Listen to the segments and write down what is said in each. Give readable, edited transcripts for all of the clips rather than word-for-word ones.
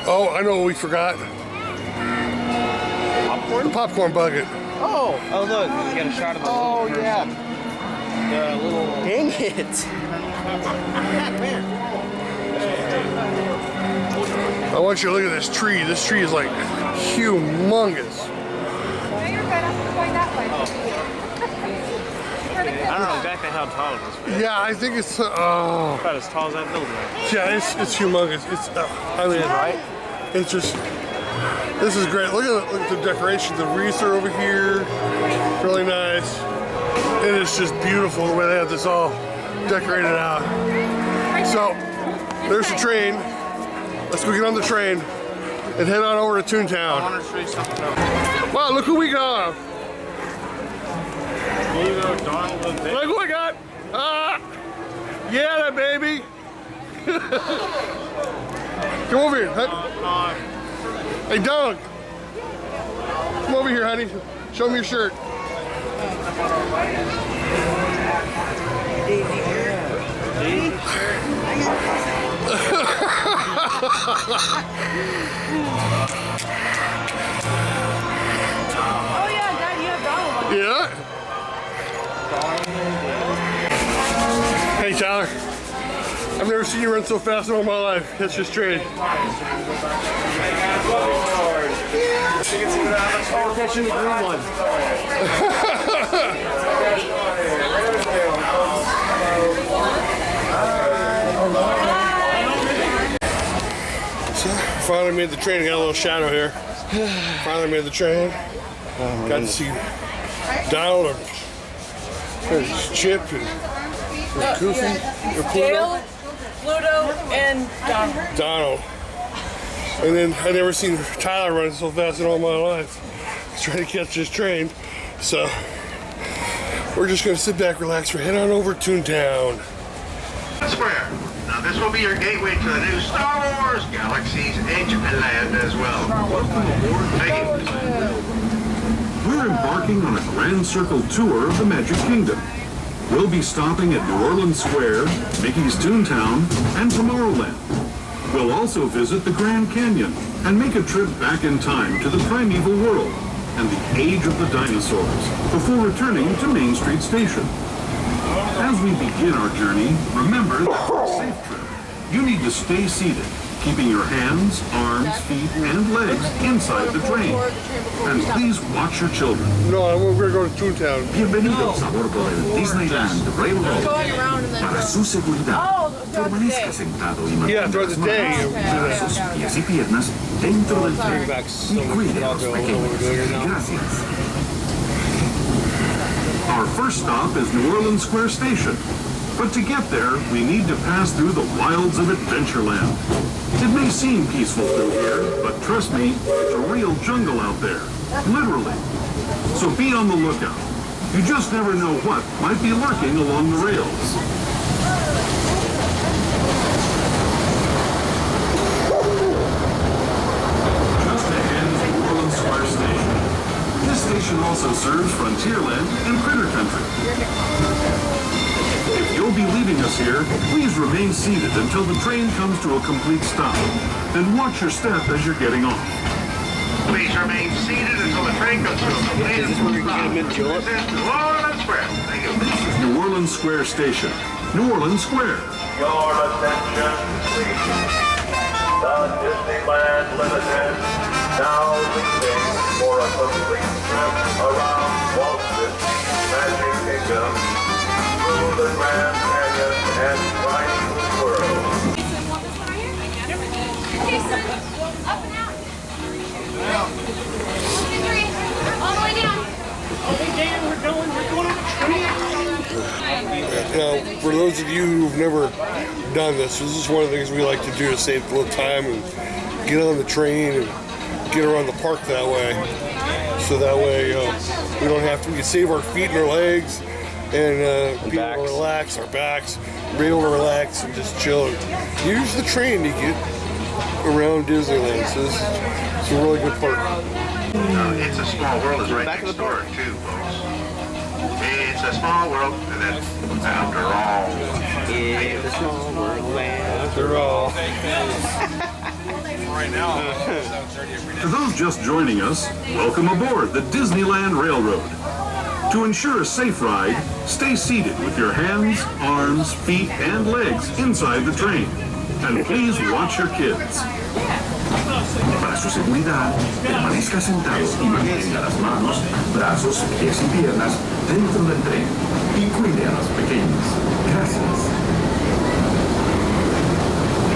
Oh, I know what we forgot. Popcorn? The popcorn bucket. Oh look, we got a shot of the little person. Yeah. The little... Dang it. I want you to look at this tree. This tree is like humongous. I don't know exactly how tall it is. Yeah, I think it's About as tall as that building. yeah, it's humongous. It's I mean, Right? it's just, this is great. Look at the decorations. The wreaths are over here, really nice. It is just beautiful the way they have this all decorated out. So there's the train. Let's go get on the train and head on over to Toontown. I want to show you something else. Wow, look who we got! Look who we got! Yeah, that baby! Come over here. Hey, Doug! Come over here, honey. Show me your shirt. Oh yeah, Dad, you have Donald. Yeah? Hey, Tyler. I've never seen you run so fast in all my life. That's just straight. Oh, catching the green one. So, finally made the train. Got a little shadow here. Finally made the train. Got to see Donald and Chip and Goofy and Dale, Pluto, and Donald. And then I never seen Tyler run so fast in all my life. He's trying to catch this train. So we're just gonna sit back, relax. We're heading on over to Toontown. Square. Now this will be your gateway to the new Star Wars Galaxy's Edge Land as well. Welcome aboard. Thank you. We're embarking on a grand circle tour of the Magic Kingdom. We'll be stopping at New Orleans Square, Mickey's Toontown, and Tomorrowland. We'll also visit the Grand Canyon and make a trip back in time to the primeval world and the age of the dinosaurs before returning to Main Street Station. As we begin our journey, remember that for a safe trip, you need to stay seated, keeping your hands, arms, feet, and legs inside the train. And please watch your children. No, we're gonna go to Toontown. Bienvenidos a bordo del Disneyland Railroad. going around and then. Para su seguridad, permanezca sentado y Yeah, mantenga throughout las the day. manos, brazos, pies y piernas dentro del tren. Y cuide a los pequeños. Gracias. Our first stop is New Orleans Square Station. But to get there, we need to pass through the wilds of Adventureland. It may seem peaceful through here, but trust me, it's a real jungle out there. Literally. So be on the lookout. You just never know what might be lurking along the rails. Just ahead is New Orleans Square Station. This station also serves Frontierland and Critter Country. If you'll be leaving us here, please remain seated until the train comes to a complete stop. Then watch your step as you're getting off. Please remain seated until the train comes to a complete stop. This is New Orleans Square. Thank you. New Orleans Square Station. New Orleans Square. Your attention, please. The Disneyland Limited now leaving for a complete trip around Walt Disney's Magic Kingdom through the Grand Canyon and Primeval World. Okay, son. Up and out. 1, 2, 3. All the way down. Now, for those of you who've never done this, this is one of the things we like to do to save a little time and get on the train and get around the park that way. So that way we don't have to, we can save our feet and our legs and be able to relax, our backs, be able to relax and just chill. Use the train to get around Disneyland. So it's a really good park. It's a Small World is right next door too, folks. It's It's a small world, and then after all. It's a small world after all. For those just joining us, welcome aboard the Disneyland Railroad. To ensure a safe ride, stay seated with your hands, arms, feet, and legs inside the train. And please watch your kids. Para su seguridad, permanezca sentado y mantenga las manos, brazos, pies y piernas dentro del tren y cuide a los pequeños. Gracias.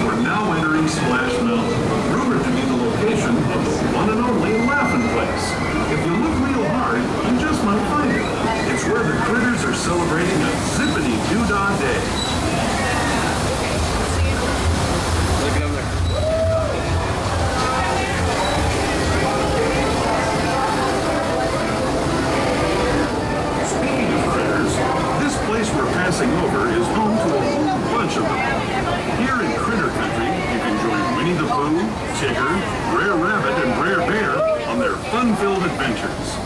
We're now entering Splash Mountain, rumored to be the location of the one and only Laughing Place. If you look real hard, you just might find it. It's where the critters are celebrating a zippity-doo-dah day. Look over there. Speaking of critters, this place we're passing over is home to a whole bunch of them. Here in Critter Country, you can join Winnie the Pooh, Tigger, Brer Rabbit, and Brer Bear on their fun-filled adventures.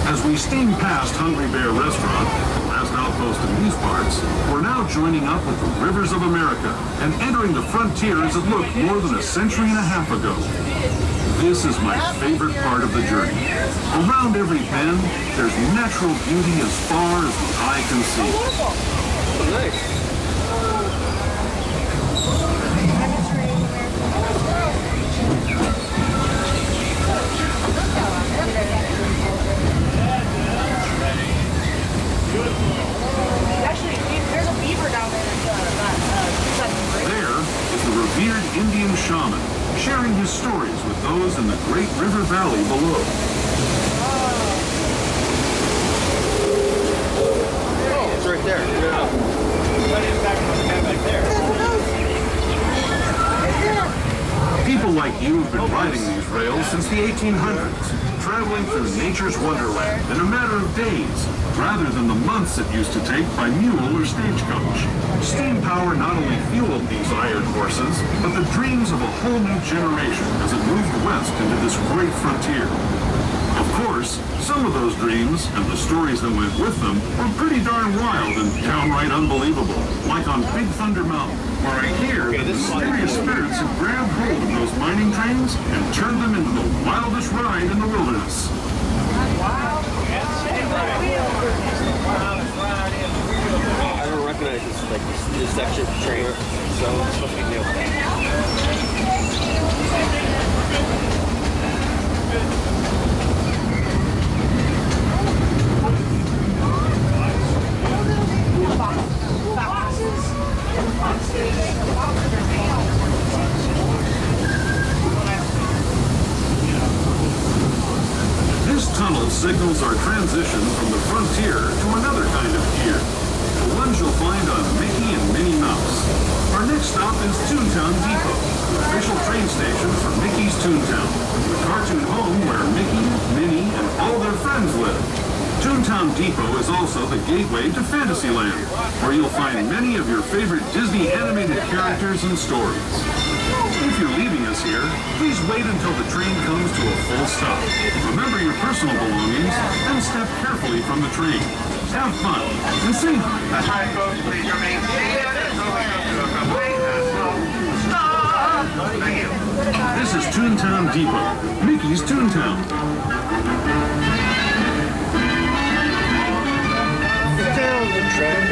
As we steam past Hungry Bear Restaurant, the last outpost in these parts, we're now joining up with the rivers of America and entering the frontier as it looked more than a century and a half ago. This is my favorite part of the journey. Around every bend, there's natural beauty as far as the eye can see. Nice. Actually, there's a beaver down there. There is the revered Indian shaman, sharing his stories with those in the Great River Valley below. Oh, it's right there. People like you have been riding these rails since the 1800s, traveling through nature's wonderland in a matter of days, rather than the months it used to take by mule or stagecoach. Steam power not only fueled these iron horses, but the dreams of a whole new generation as it moved west into this great frontier. Of course, some of those dreams and the stories that went with them were pretty darn wild and downright unbelievable, like on Big Thunder Mountain, where I hear that mysterious spirits have grabbed hold of those mining trains and turned them into the wildest ride in the wilderness. I don't recognize this section of the train, so it's supposed to be new. This tunnel signals our transition from the frontier to another kind of gear, the ones you'll find on Mickey and Minnie Mouse. Our next stop is Toontown Depot, the official train station for Mickey's Toontown, the cartoon home where Mickey, Minnie, and all their friends live. Toontown Depot is also the gateway to Fantasyland, where you'll find many of your favorite Disney animated characters and stories. If you're leaving us here, please wait until the train comes to a full stop. Remember your personal belongings and step carefully from the train. Have fun and sing. That's right, folks. Please remain seated until we come to a complete and slow stop. Thank you. This is Toontown Depot, Mickey's Toontown. Down the track,